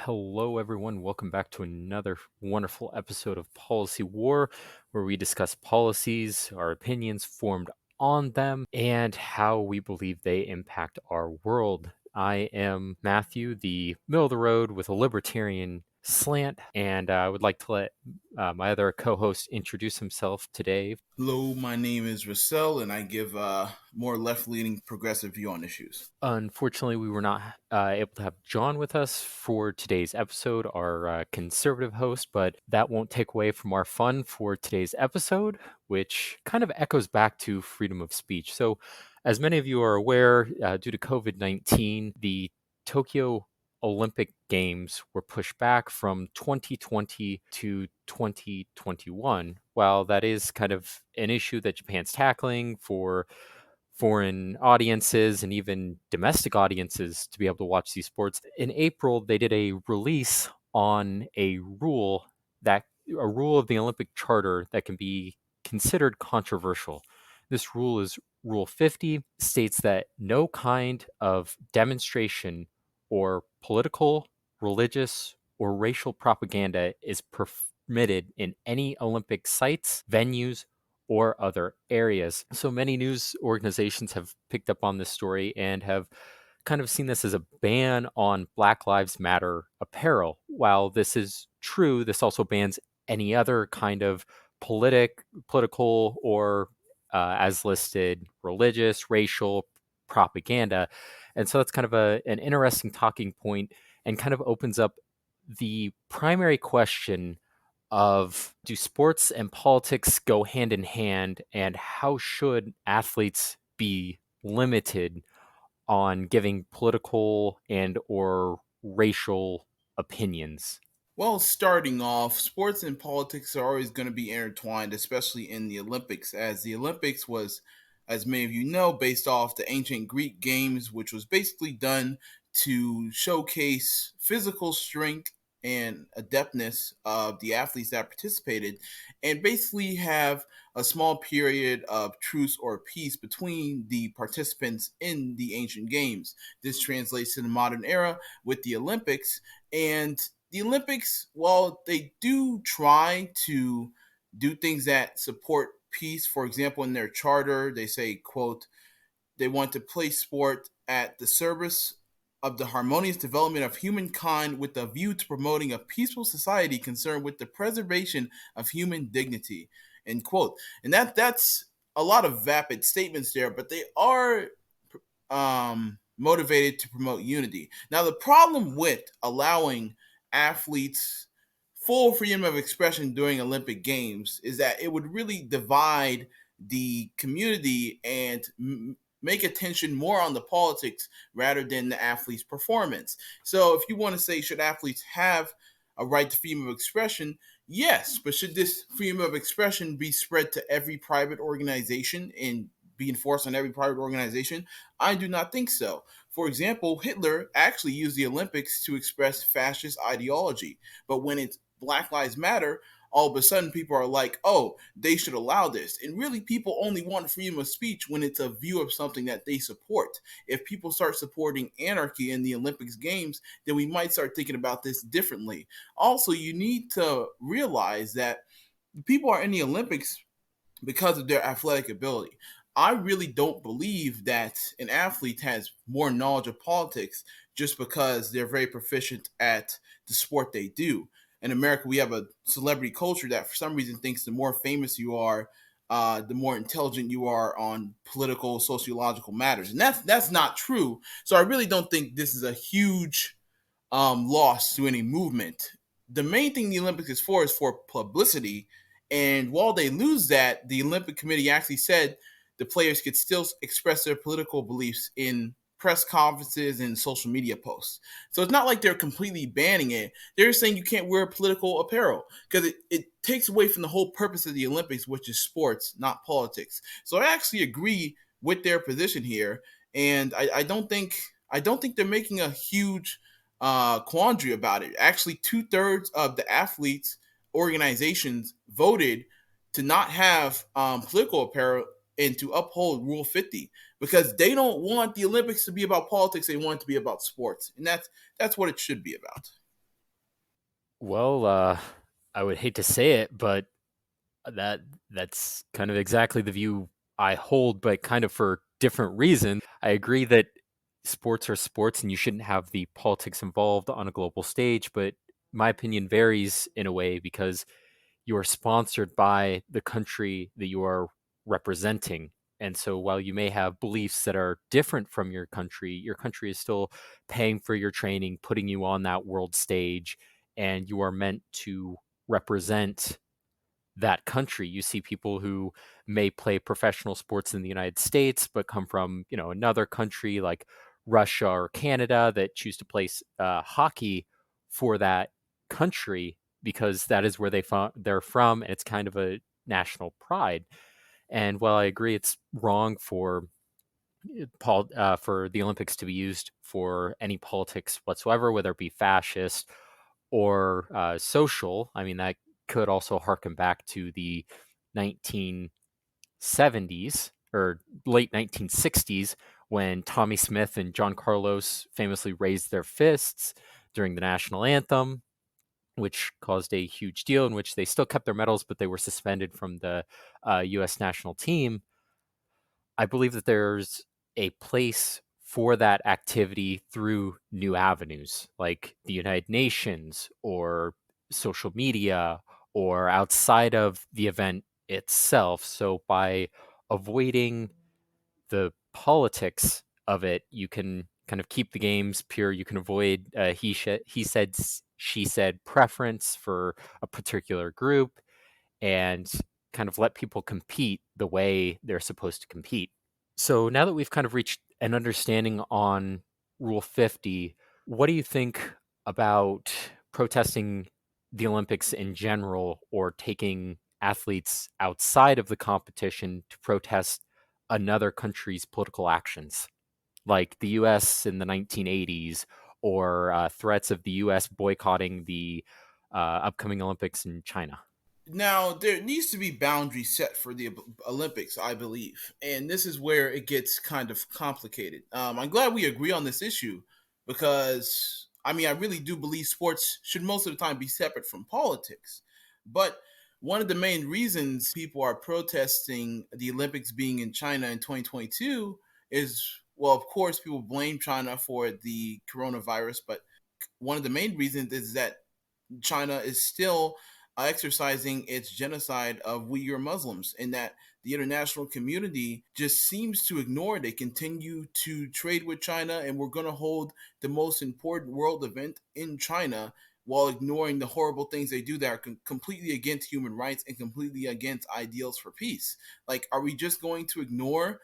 Hello, everyone. Welcome back to another wonderful episode of Policy War, where we discuss policies, our opinions formed on them, and how we believe they impact our world. I am Matthew, the middle of the road with a libertarian slant, and I would like to let my other co host introduce himself today. Hello, my name is Russell, and I give a more left-leaning progressive view on issues. Unfortunately, we were not able to have John with us for today's episode, our conservative host, but that won't take away from our fun for today's episode, which kind of echoes back to freedom of speech. So, as many of you are aware, due to COVID-19, the Tokyo Olympic Games were pushed back from 2020 to 2021. While that is kind of an issue that Japan's tackling for foreign audiences and even domestic audiences to be able to watch these sports. In April, they did a release on a rule of the Olympic Charter that can be considered controversial. This rule is Rule 50, states that no kind of demonstration or political, religious, or racial propaganda is permitted in any Olympic sites, venues, or other areas. So many news organizations have picked up on this story and have kind of seen this as a ban on Black Lives Matter apparel. While this is true, this also bans any other kind of political or, as listed, religious, racial propaganda. And so that's kind of an interesting talking point and kind of opens up the primary question of, do sports and politics go hand in hand, and how should athletes be limited on giving political and or racial opinions? Well, starting off, sports and politics are always going to be intertwined, especially in the Olympics, as the Olympics was, as many of you know, based off the ancient Greek games, which was basically done to showcase physical strength and adeptness of the athletes that participated, and basically have a small period of truce or peace between the participants in the ancient games. This translates to the modern era with the Olympics, and the Olympics, while they do try to do things that support peace, for example, in their charter, they say, quote, they want to place sport at the service of the harmonious development of humankind with a view to promoting a peaceful society concerned with the preservation of human dignity, end quote. And that's a lot of vapid statements there, but they are motivated to promote unity. Now, the problem with allowing athletes full freedom of expression during Olympic Games is that it would really divide the community and make attention more on the politics rather than the athlete's performance. So, if you want to say, should athletes have a right to freedom of expression? Yes, but should this freedom of expression be spread to every private organization and be enforced on every private organization? I do not think so. For example, Hitler actually used the Olympics to express fascist ideology, but when it's Black Lives Matter, all of a sudden people are like, oh, they should allow this. And really, people only want freedom of speech when it's a view of something that they support. If people start supporting anarchy in the Olympics Games, then we might start thinking about this differently. Also, you need to realize that people are in the Olympics because of their athletic ability. I really don't believe that an athlete has more knowledge of politics just because they're very proficient at the sport they do. In America, we have a celebrity culture that for some reason thinks the more famous you are, the more intelligent you are on political, sociological matters. And that's not true. So I really don't think this is a huge loss to any movement. The main thing the Olympics is for publicity. And while they lose that, the Olympic Committee actually said the players could still express their political beliefs in press conferences and social media posts. So it's not like they're completely banning it. They're saying you can't wear political apparel because it takes away from the whole purpose of the Olympics, which is sports, not politics. So I actually agree with their position here. And I don't think they're making a huge quandary about it. Actually, 2/3 of the athletes organizations voted to not have political apparel and to uphold Rule 50 because they don't want the Olympics to be about politics. They want it to be about sports, and that's what it should be about. Well, I would hate to say it, but that that's kind of exactly the view I hold, but kind of for different reasons. I agree that sports are sports and you shouldn't have the politics involved on a global stage, but my opinion varies in a way because you are sponsored by the country that you are representing. And so while you may have beliefs that are different from your country is still paying for your training, putting you on that world stage, and you are meant to represent that country. You see people who may play professional sports in the United States, but come from, another country like Russia or Canada that choose to play hockey for that country because that is where they're from, and it's kind of a national pride. And while I agree it's wrong for the Olympics to be used for any politics whatsoever, whether it be fascist or social. I mean, that could also harken back to the 1970s or late 1960s when Tommy Smith and John Carlos famously raised their fists during the national anthem, which caused a huge deal in which they still kept their medals, but they were suspended from the U.S. national team. I believe that there's a place for that activity through new avenues like the United Nations or social media or outside of the event itself. So by avoiding the politics of it, you can kind of keep the games pure. You can avoid he said, she said preference for a particular group and kind of let people compete the way they're supposed to compete. So now that we've kind of reached an understanding on Rule 50, what do you think about protesting the Olympics in general or taking athletes outside of the competition to protest another country's political actions, like the US in the 1980s, or threats of the US boycotting the upcoming Olympics in China? Now, there needs to be boundaries set for the Olympics, I believe. And this is where it gets kind of complicated. I'm glad we agree on this issue because, I mean, I really do believe sports should most of the time be separate from politics. But one of the main reasons people are protesting the Olympics being in China in 2022 is, well, of course, people blame China for the coronavirus, but one of the main reasons is that China is still exercising its genocide of Uyghur Muslims, and that the international community just seems to ignore it. They continue to trade with China, and we're going to hold the most important world event in China while ignoring the horrible things they do that are completely against human rights and completely against ideals for peace. Like, are we just going to ignore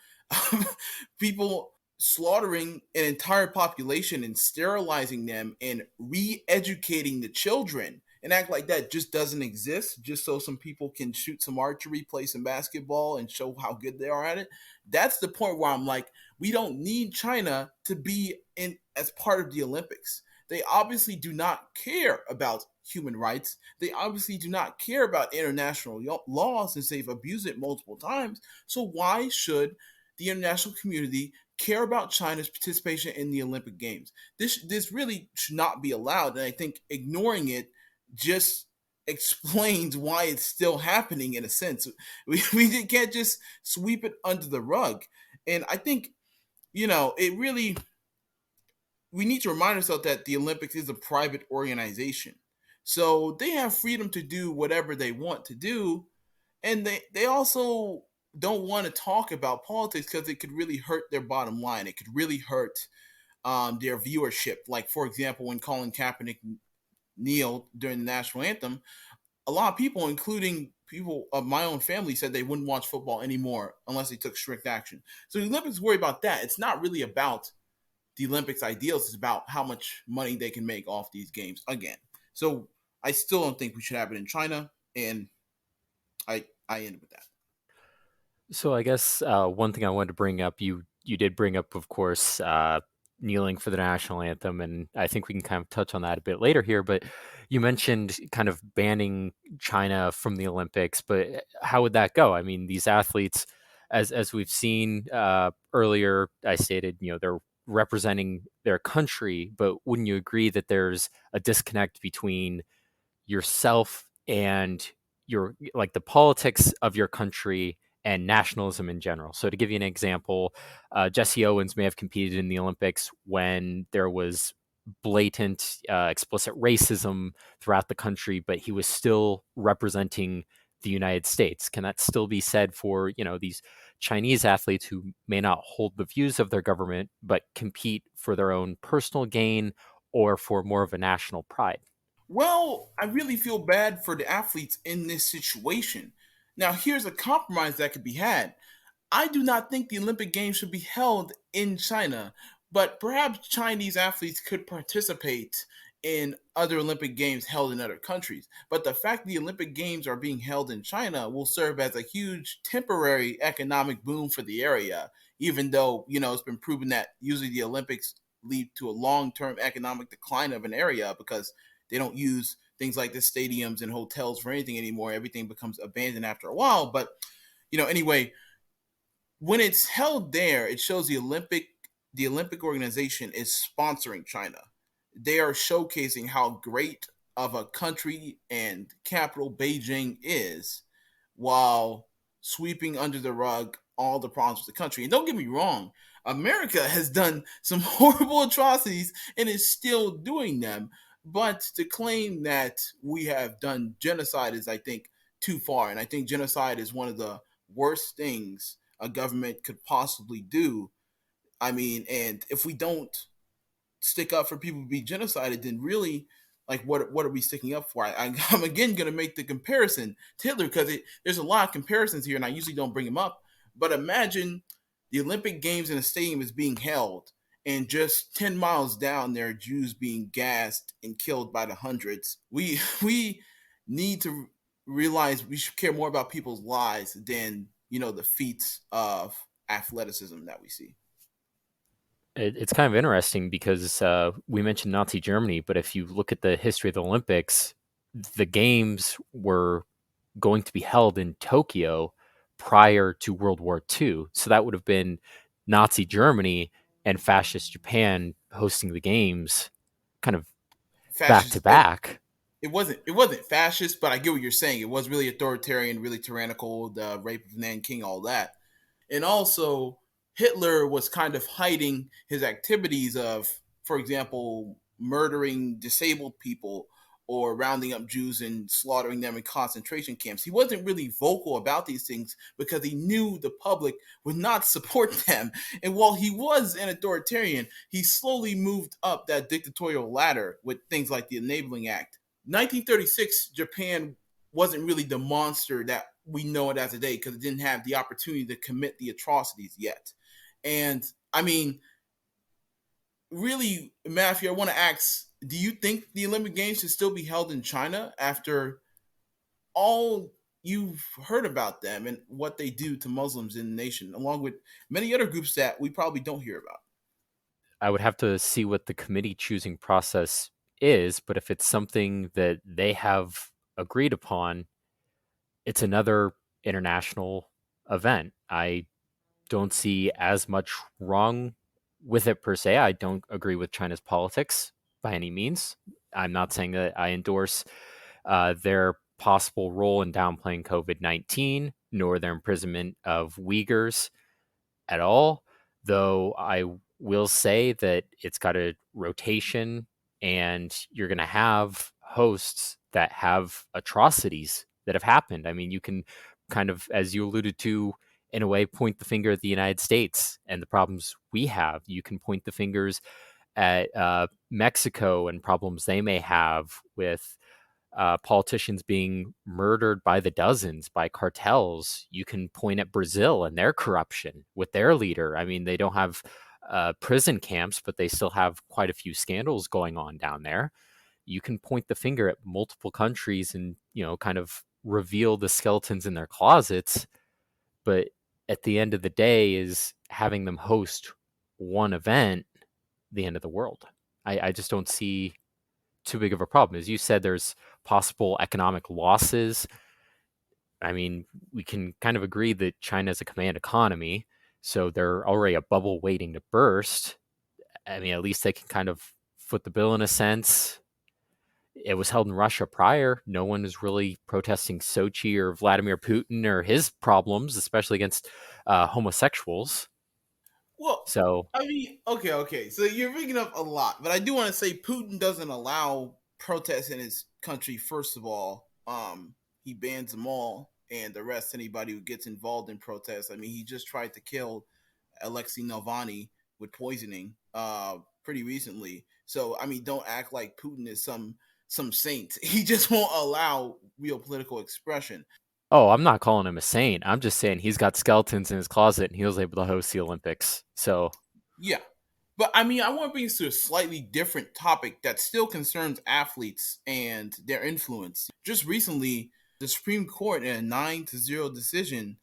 people slaughtering an entire population and sterilizing them and re-educating the children and act like that just doesn't exist just so some people can shoot some archery, play some basketball, and show how good they are at it? That's the point where I'm like, we don't need China to be in as part of the Olympics. They obviously do not care about human rights. They obviously do not care about international law since they've abused it multiple times. So why should the international community care about China's participation in the Olympic Games? This really should not be allowed, and I think ignoring it just explains why it's still happening in a sense. We can't just sweep it under the rug, and I think it really, we need to remind ourselves that the Olympics is a private organization, so they have freedom to do whatever they want to do, and they also don't want to talk about politics because it could really hurt their bottom line. It could really hurt their viewership. Like, for example, when Colin Kaepernick kneeled during the national anthem, a lot of people, including people of my own family, said they wouldn't watch football anymore unless they took strict action. So the Olympics worry about that. It's not really about the Olympics ideals. It's about how much money they can make off these games again. So I still don't think we should have it in China, and I end with that. So I guess one thing I wanted to bring up, you did bring up, of course, kneeling for the national anthem, and I think we can kind of touch on that a bit later here. But you mentioned kind of banning China from the Olympics, but how would that go? I mean, these athletes, as we've seen earlier, I stated, they're representing their country, but wouldn't you agree that there's a disconnect between yourself and your like the politics of your country and nationalism in general. So to give you an example, Jesse Owens may have competed in the Olympics when there was blatant, explicit racism throughout the country, but he was still representing the United States. Can that still be said for these Chinese athletes who may not hold the views of their government, but compete for their own personal gain or for more of a national pride? Well, I really feel bad for the athletes in this situation. Now, here's a compromise that could be had. I do not think the Olympic Games should be held in China, but perhaps Chinese athletes could participate in other Olympic Games held in other countries. But the fact the Olympic Games are being held in China will serve as a huge temporary economic boom for the area, even though, it's been proven that usually the Olympics lead to a long-term economic decline of an area because they don't use things like the stadiums and hotels for anything anymore. Everything becomes abandoned after a while. But, anyway, when it's held there, it shows the Olympic organization is sponsoring China. They are showcasing how great of a country and capital Beijing is, while sweeping under the rug all the problems with the country. And don't get me wrong, America has done some horrible atrocities and is still doing them. But to claim that we have done genocide is, I think, too far. And I think genocide is one of the worst things a government could possibly do. I mean, and if we don't stick up for people to be genocided, then really, like, what are we sticking up for? I'm again going to make the comparison to Hitler because there's a lot of comparisons here, and I usually don't bring them up. But imagine the Olympic Games in a stadium is being held, and just 10 miles down there are Jews being gassed and killed by the hundreds. We need to realize we should care more about people's lives than the feats of athleticism that we see. It's kind of interesting because we mentioned Nazi Germany, but if you look at the history of the Olympics, the games were going to be held in Tokyo prior to World War II. So that would have been Nazi Germany and fascist Japan hosting the games kind of back to Fascist. back. It wasn't fascist, but I get what you're saying. It was really authoritarian, really tyrannical. The rape of Nanking, all that. And also, Hitler was kind of hiding his activities of, for example, murdering disabled people or rounding up Jews and slaughtering them in concentration camps. He wasn't really vocal about these things because he knew the public would not support them. And while he was an authoritarian, he slowly moved up that dictatorial ladder with things like the Enabling Act. 1936, Japan wasn't really the monster that we know it as today because it didn't have the opportunity to commit the atrocities yet. And I mean, really, Matthew, I want to ask, do you think the Olympic Games should still be held in China after all you've heard about them and what they do to Muslims in the nation, along with many other groups that we probably don't hear about? I would have to see what the committee choosing process is, but if it's something that they have agreed upon, it's another international event. I don't see as much wrong with it per se. I don't agree with China's politics by any means. I'm not saying that I endorse their possible role in downplaying COVID-19, nor their imprisonment of Uyghurs at all, though I will say that it's got a rotation and you're going to have hosts that have atrocities that have happened. I mean, you can kind of, as you alluded to, in a way, point the finger at the United States and the problems we have. You can point the fingers at Mexico and problems they may have with politicians being murdered by the dozens by cartels. You can point at Brazil and their corruption with their leader. I mean, they don't have prison camps, but they still have quite a few scandals going on down there. You can point the finger at multiple countries and, kind of reveal the skeletons in their closets. But at the end of the day, is having them host one event the end of the world? I just don't see too big of a problem. As you said, there's possible economic losses. I mean, we can kind of agree that China is a command economy, so they're already a bubble waiting to burst. I mean, at least they can kind of foot the bill in a sense. It was held in Russia prior. No one was really protesting Sochi or Vladimir Putin or his problems, especially against homosexuals. Well, So, I mean, okay. So you're bringing up a lot, but I do want to say Putin doesn't allow protests in his country. First of all, he bans them all and arrests anybody who gets involved in protests. I mean, he just tried to kill Alexei Navalny with poisoning pretty recently. So I mean, don't act like Putin is some saint. He just won't allow real political expression. oh, I'm not calling him a saint. I'm just saying he's got skeletons in his closet and he was able to host the Olympics. So, Yeah. But I mean, I want to bring this to a slightly different topic that still concerns athletes and their influence. Just recently, the Supreme Court, in a 9-0 decision,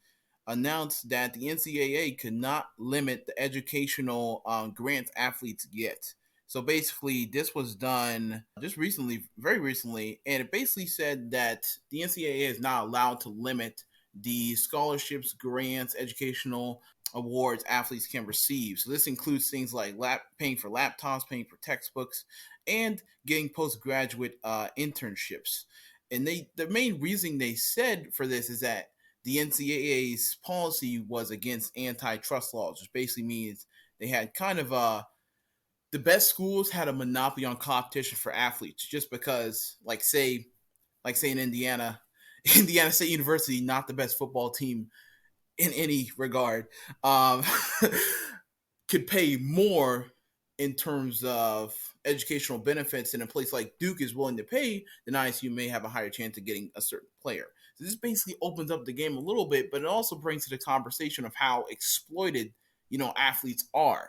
announced that the NCAA could not limit the educational grants athletes get. So basically, this was done just recently, very recently, and it basically said that the NCAA is not allowed to limit the scholarships, grants, educational awards athletes can receive. So this includes things like paying for laptops, paying for textbooks, and getting postgraduate internships. And the main reason they said for this is that the NCAA's policy was against antitrust laws, which basically means they had kind of the best schools had a monopoly on competition for athletes, just because, like say in Indiana, Indiana State University, not the best football team in any regard, um, could pay more in terms of educational benefits, and a place like Duke is willing to pay, then ISU may have a higher chance of getting a certain player. So this basically opens up the game a little bit, but it also brings to the conversation of how exploited athletes are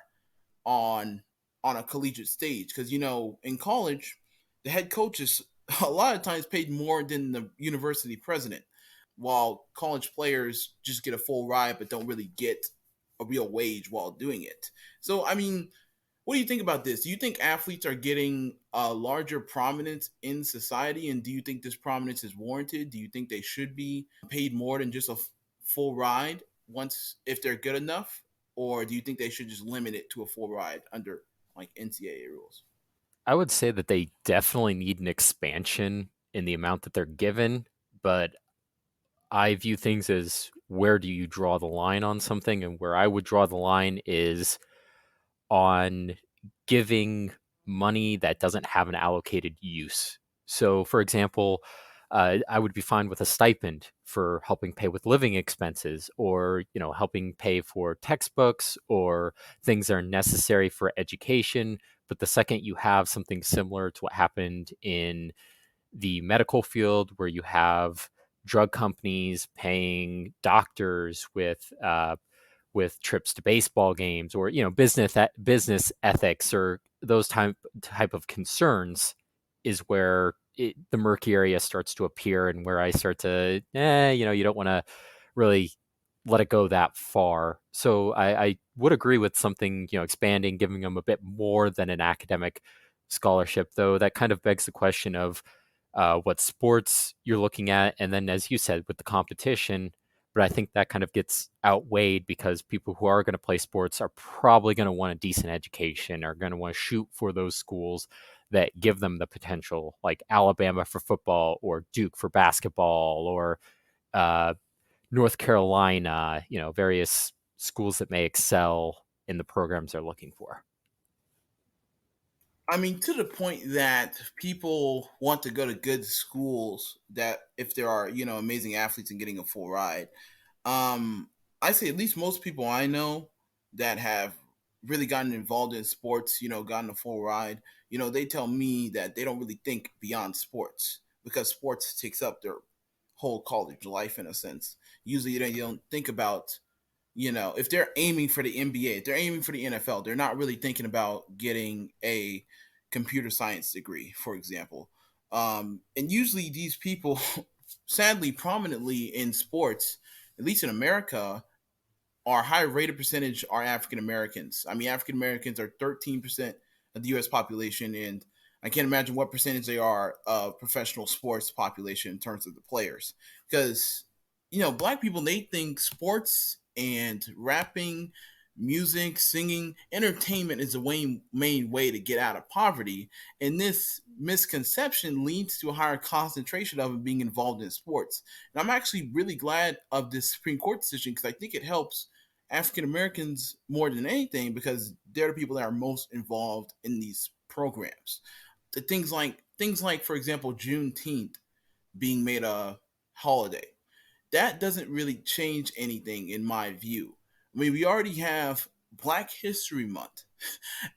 on on a collegiate stage. Because in college, the head coach is a lot of times paid more than the university president, while college players just get a full ride but don't really get a real wage while doing it. So I mean, what do you think about this? Do you think athletes are getting a larger prominence in society, and do you think this prominence is warranted? Do you think they should be paid more than just a full ride once if they're good enough, or do you think they should just limit it to a full ride under like NCAA rules? I would say that they definitely need an expansion in the amount that they're given, but I view things as where do you draw the line on something? And where I would draw the line is on giving money that doesn't have an allocated use. So, for example, I would be fine with a stipend for helping pay with living expenses, or helping pay for textbooks or things that are necessary for education. But the second you have something similar to what happened in the medical field, where you have drug companies paying doctors with trips to baseball games, or business ethics, or those type of concerns, is where the murky area starts to appear, and where I start to you don't want to really let it go that far. So I would agree with something, expanding, giving them a bit more than an academic scholarship, though that kind of begs the question of what sports you're looking at, and then, as you said, with the competition. But I think that kind of gets outweighed because people who are going to play sports are probably going to want a decent education, are going to want to shoot for those schools that give them the potential, like Alabama for football, or Duke for basketball, or uh, North Carolina, various schools that may excel in the programs they're looking for. I mean, to the point that people want to go to good schools that if there are, amazing athletes and getting a full ride. Um, I say at least most people I know that have really gotten involved in sports, gotten a full ride, they tell me that they don't really think beyond sports because sports takes up their whole college life in a sense. Usually they don't think about, if they're aiming for the NBA, if they're aiming for the NFL, they're not really thinking about getting a computer science degree, for example. And usually these people, sadly, prominently in sports, at least in America, our high rated percentage are African Americans. I mean, African Americans are 13% of the US population, and I can't imagine what percentage they are of professional sports population in terms of the players. Because, black people, they think sports and rapping, music, singing, entertainment is the main way to get out of poverty. And this misconception leads to a higher concentration of it being involved in sports. And I'm actually really glad of this Supreme Court decision because I think it helps African Americans more than anything because they're the people that are most involved in these programs. The things like for example Juneteenth being made a holiday, that doesn't really change anything in my view. I mean, we already have Black History Month.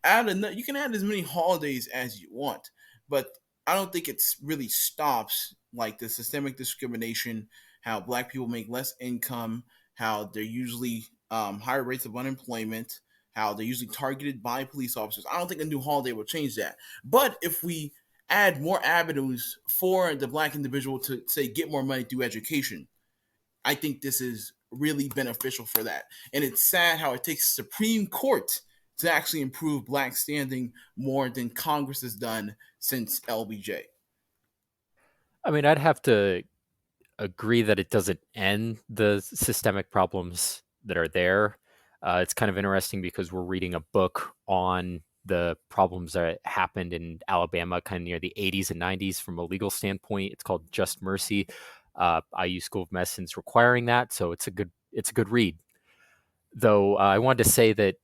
You can add as many holidays as you want, but I don't think it's really stops like the systemic discrimination, how Black people make less income, how they're usually higher rates of unemployment, how they're usually targeted by police officers. I don't think a new holiday will change that. But if we add more avenues for the Black individual to say get more money through education, I think this is really beneficial for that. And it's sad how it takes the Supreme Court to actually improve Black standing more than Congress has done since LBJ. I mean, I'd have to agree that it doesn't end the systemic problems that are there. It's kind of interesting because we're reading a book on the problems that happened in Alabama kind of near the 80s and 90s from a legal standpoint. It's called Just Mercy. IU School of Medicine's requiring that, so it's a good read. Though I wanted to say that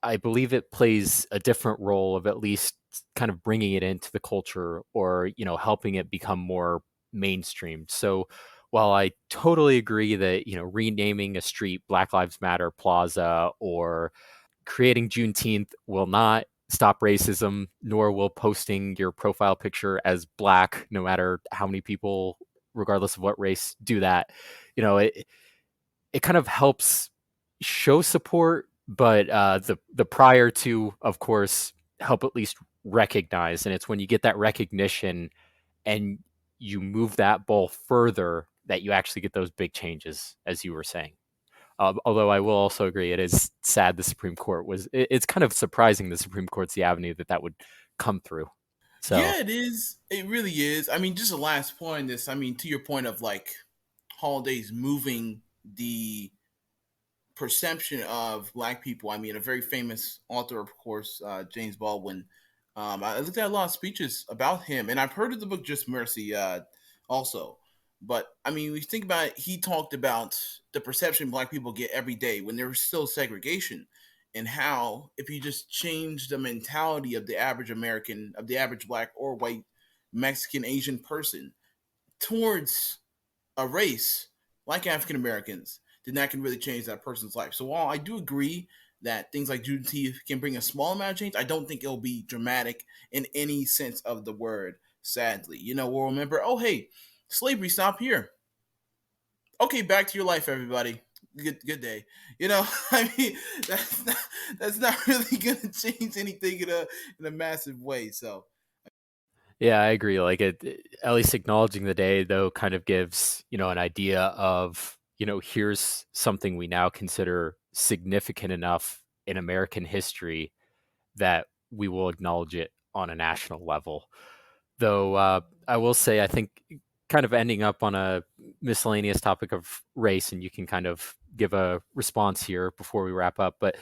I believe it plays a different role of at least kind of bringing it into the culture or, helping it become more mainstreamed. So while I totally agree that, renaming a street Black Lives Matter Plaza or creating Juneteenth will not stop racism, nor will posting your profile picture as Black, no matter how many people, regardless of what race, do that. It kind of helps show support, but the prior to, of course, help at least recognize. And it's when you get that recognition and you move that ball further that you actually get those big changes, as you were saying. Although I will also agree, it is sad the Supreme Court it's kind of surprising the Supreme Court's the avenue that would come through. So, Yeah, it is. It really is. I mean, just a last point on this. I mean, to your point of like holidays moving the perception of Black people. I mean, a very famous author, of course, James Baldwin. I looked at a lot of speeches about him, and I've heard of the book Just Mercy also. But I mean, we think about it, he talked about the perception Black people get every day when there's still segregation, and how if you just change the mentality of the average American, of the average Black or white, Mexican, Asian person towards a race like African Americans, then that can really change that person's life. So while I do agree that things like Juneteenth can bring a small amount of change, I don't think it'll be dramatic in any sense of the word. Sadly, we'll remember. Oh, hey, slavery stopped here. Okay, back to your life, everybody. Good day. I mean, that's not really gonna change anything in a massive way. So yeah, I agree. Like at least acknowledging the day though kind of gives, an idea of, here's something we now consider significant enough in American history that we will acknowledge it on a national level. Though I will say, I think kind of ending up on a miscellaneous topic of race, and you can kind of give a response here before we wrap up. But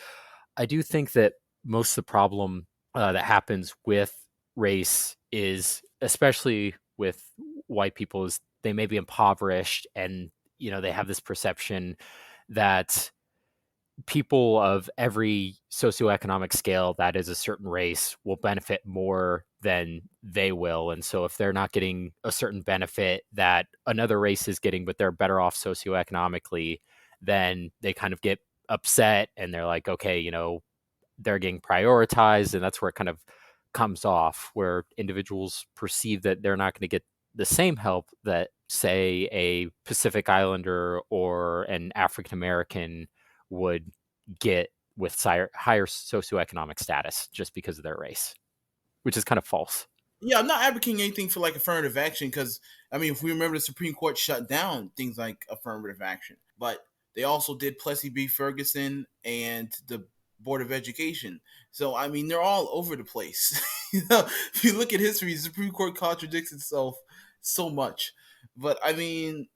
I do think that most of the problem that happens with race is, especially with white people, is they may be impoverished and, they have this perception that people of every socioeconomic scale that is a certain race will benefit more than they will. And so if they're not getting a certain benefit that another race is getting, but they're better off socioeconomically, then they kind of get upset and they're like, okay, they're getting prioritized. And that's where it kind of comes off, where individuals perceive that they're not going to get the same help that, say, a Pacific Islander or an African American would get with higher socioeconomic status just because of their race, which is kind of false. yeah, I'm not advocating anything for like affirmative action because I mean, if we remember, the Supreme Court shut down things like affirmative action, but they also did Plessy v. Ferguson and the Board of Education. So I mean, they're all over the place. If you look at history, the Supreme Court contradicts itself so much. But I mean,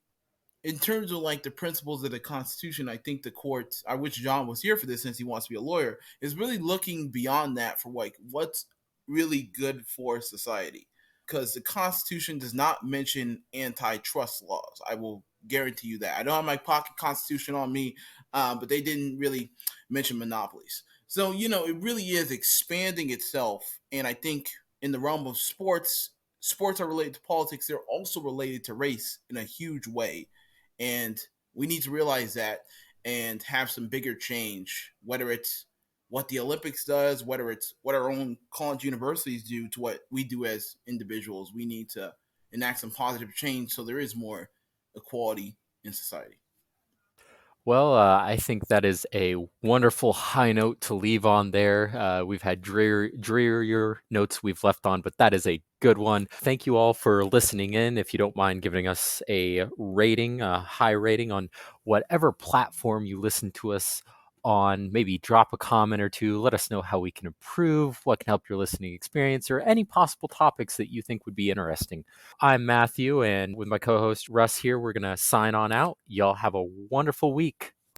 in terms of like the principles of the Constitution, I think the courts, I wish John was here for this since he wants to be a lawyer, is really looking beyond that for like what's really good for society. Because the Constitution does not mention antitrust laws. I will guarantee you that. I don't have my pocket Constitution on me, but they didn't really mention monopolies. So, it really is expanding itself. And I think in the realm of sports, sports are related to politics. They're also related to race in a huge way. And we need to realize that and have some bigger change, whether it's what the Olympics does, whether it's what our own college universities do to what we do as individuals. We need to enact some positive change so there is more equality in society. Well, I think that is a wonderful high note to leave on there. We've had drearier notes we've left on, but that is a good one. Thank you all for listening in. If you don't mind giving us a rating, a high rating on whatever platform you listen to us on, maybe drop a comment or two. Let us know how we can improve, what can help your listening experience, or any possible topics that you think would be interesting. I'm Matthew, and with my co host Russ here, we're going to sign on out. Y'all have a wonderful week.